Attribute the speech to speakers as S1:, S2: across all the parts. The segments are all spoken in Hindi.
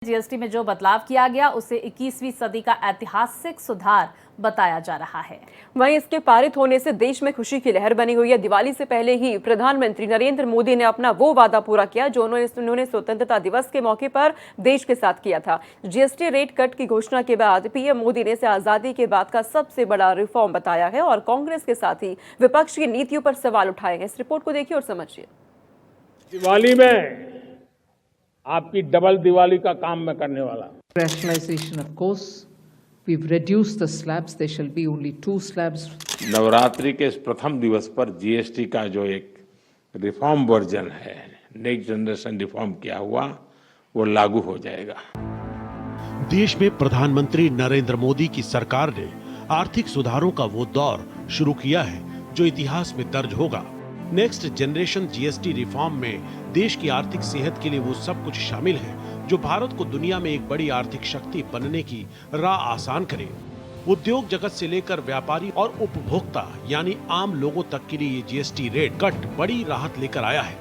S1: जीएसटी में जो बदलाव किया गया उसे 21वीं सदी का ऐतिहासिक सुधार बताया जा रहा है।
S2: वहीं इसके पारित होने से देश में खुशी की लहर बनी हुई है। दिवाली से पहले ही प्रधानमंत्री नरेंद्र मोदी ने अपना वो वादा पूरा किया जो उन्होंने स्वतंत्रता दिवस के मौके पर देश के साथ किया था। जीएसटी रेट कट की घोषणा के बाद पीएम मोदी ने इसे आजादी के बाद का सबसे बड़ा रिफॉर्म बताया है और कांग्रेस के साथ ही विपक्ष की नीतियों पर सवाल उठाए हैं। इस रिपोर्ट को देखिए और समझिए।
S3: दिवाली में आपकी डबल दिवाली का काम मैं करने वाला।
S4: Rationalization, of course, we've reduced the slabs. There shall be only 2 slabs.
S3: Navratri के इस प्रथम दिवस पर जीएसटी का जो एक रिफॉर्म वर्जन है, नेक्स्ट जनरेशन रिफॉर्म किया हुआ, वो लागू हो जाएगा।
S5: देश में प्रधानमंत्री नरेंद्र मोदी की सरकार ने आर्थिक सुधारों का वो दौर शुरू किया है जो इतिहास में दर्ज होगा। नेक्स्ट जनरेशन जीएसटी रिफॉर्म में देश की आर्थिक सेहत के लिए वो सब कुछ शामिल है जो भारत को दुनिया में एक बड़ी आर्थिक शक्ति बनने की राह आसान करे। उद्योग जगत से लेकर व्यापारी और उपभोक्ता यानी आम लोगों तक के लिए ये जीएसटी रेट कट बड़ी राहत लेकर आया है।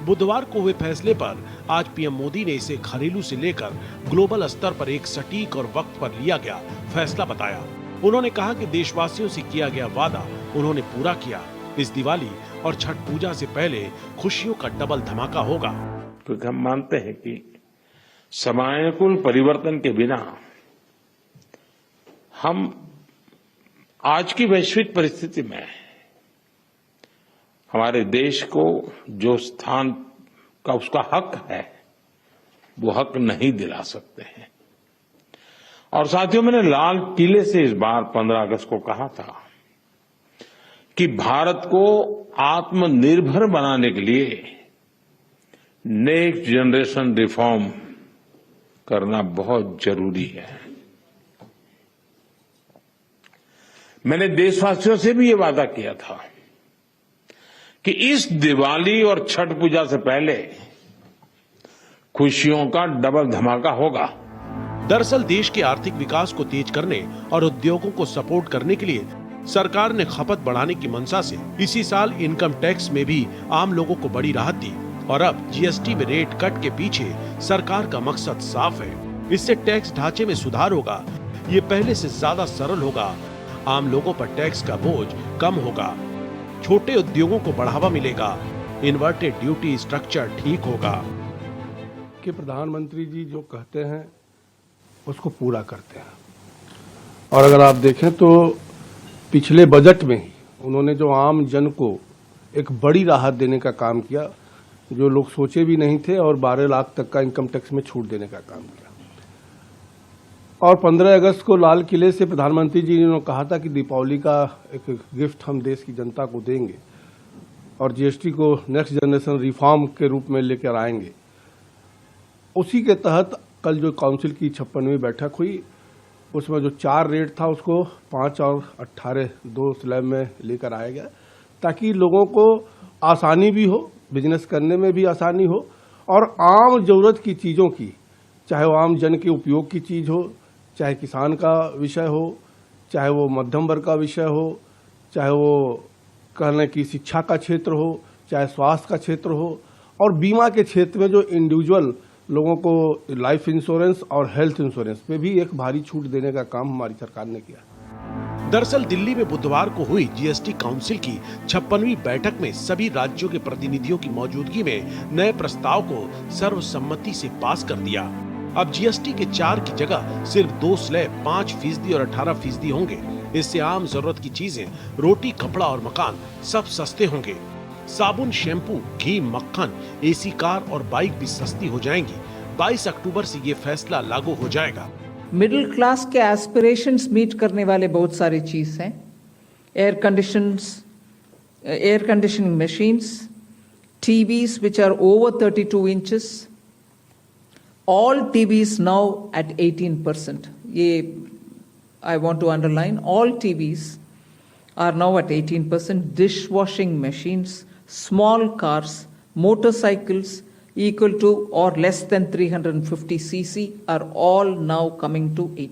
S5: बुधवार को हुए फैसले पर आज पीएम मोदी ने इसे घरेलू से लेकर ग्लोबल स्तर पर एक सटीक और वक्त पर लिया गया फैसला बताया। उन्होंने कहा कि देशवासियों से किया गया वादा उन्होंने पूरा किया। इस दिवाली और छठ पूजा से पहले खुशियों का डबल धमाका होगा,
S3: क्योंकि हम मानते हैं कि समयानुकूल परिवर्तन के बिना हम आज की वैश्विक परिस्थिति में हमारे देश को जो स्थान का उसका हक है वो हक नहीं दिला सकते हैं। और साथियों, मैंने लाल किले से इस बार 15 अगस्त को कहा था कि भारत को आत्मनिर्भर बनाने के लिए नेक्स्ट जनरेशन रिफॉर्म करना बहुत जरूरी है। मैंने देशवासियों से भी ये वादा किया था कि इस दिवाली और छठ पूजा से पहले खुशियों का डबल धमाका होगा।
S5: दरअसल देश के आर्थिक विकास को तेज करने और उद्योगों को सपोर्ट करने के लिए सरकार ने खपत बढ़ाने की मंशा से इसी साल इनकम टैक्स में भी आम लोगों को बड़ी राहत दी और अब जीएसटी में रेट कट के पीछे सरकार का मकसद साफ है। इससे टैक्स ढांचे में सुधार होगा, ये पहले से ज्यादा सरल होगा, आम लोगों पर टैक्स का बोझ कम होगा, छोटे उद्योगों को बढ़ावा मिलेगा, इन्वर्टेड ड्यूटी स्ट्रक्चर ठीक होगा।
S6: कि प्रधानमंत्री जी जो कहते हैं उसको पूरा करते हैं। और अगर आप देखें तो पिछले बजट में ही उन्होंने जो आम जन को एक बड़ी राहत देने का काम किया जो लोग सोचे भी नहीं थे और 12 लाख तक का इनकम टैक्स में छूट देने का काम किया। और 15 अगस्त को लाल किले से प्रधानमंत्री जी ने कहा था कि दीपावली का एक गिफ्ट हम देश की जनता को देंगे और जीएसटी को नेक्स्ट जनरेशन रिफॉर्म के रूप में लेकर आएंगे। उसी के तहत कल जो काउंसिल की 56वीं बैठक हुई उसमें जो 4 रेट था उसको 5 और 18 2 स्लैब में लेकर आया गया ताकि लोगों को आसानी भी हो, बिजनेस करने में भी आसानी हो और आम जरूरत की चीज़ों की, चाहे वो आम जन के उपयोग की चीज़ हो, चाहे किसान का विषय हो, चाहे वो मध्यम वर्ग का विषय हो, चाहे वो कहने की शिक्षा का क्षेत्र हो, चाहे स्वास्थ्य का क्षेत्र हो और बीमा के क्षेत्र में जो इंडिविजुअल लोगों को लाइफ इंश्योरेंस और हेल्थ इंश्योरेंस पे भी एक भारी छूट देने का काम हमारी सरकार ने किया।
S5: दरअसल दिल्ली में बुधवार को हुई जीएसटी काउंसिल की 56वीं बैठक में सभी राज्यों के प्रतिनिधियों की मौजूदगी में नए प्रस्ताव को सर्वसम्मति से पास कर दिया। अब जीएसटी के 4 की जगह सिर्फ 2 स्लैब 5% और 18% होंगे। इससे आम जरूरत की चीजें, रोटी, कपड़ा और मकान सब सस्ते होंगे। साबुन, शैम्पू, घी, मक्खन, एसी कार और बाइक भी सस्ती हो जाएंगी। 22 अक्टूबर से ये फैसला लागू हो जाएगा।
S4: मिडिल क्लास के एस्पिरेशंस मीट करने वाले बहुत सारे चीज हैं। Air conditioning machines, TVs which are over 32 inches, all TVs now at 18%. I want to underline, all TVs are now at 18%. Dishwashing machines, small cars, motorcycles equal to or less than 350 cc are all now coming to 18%.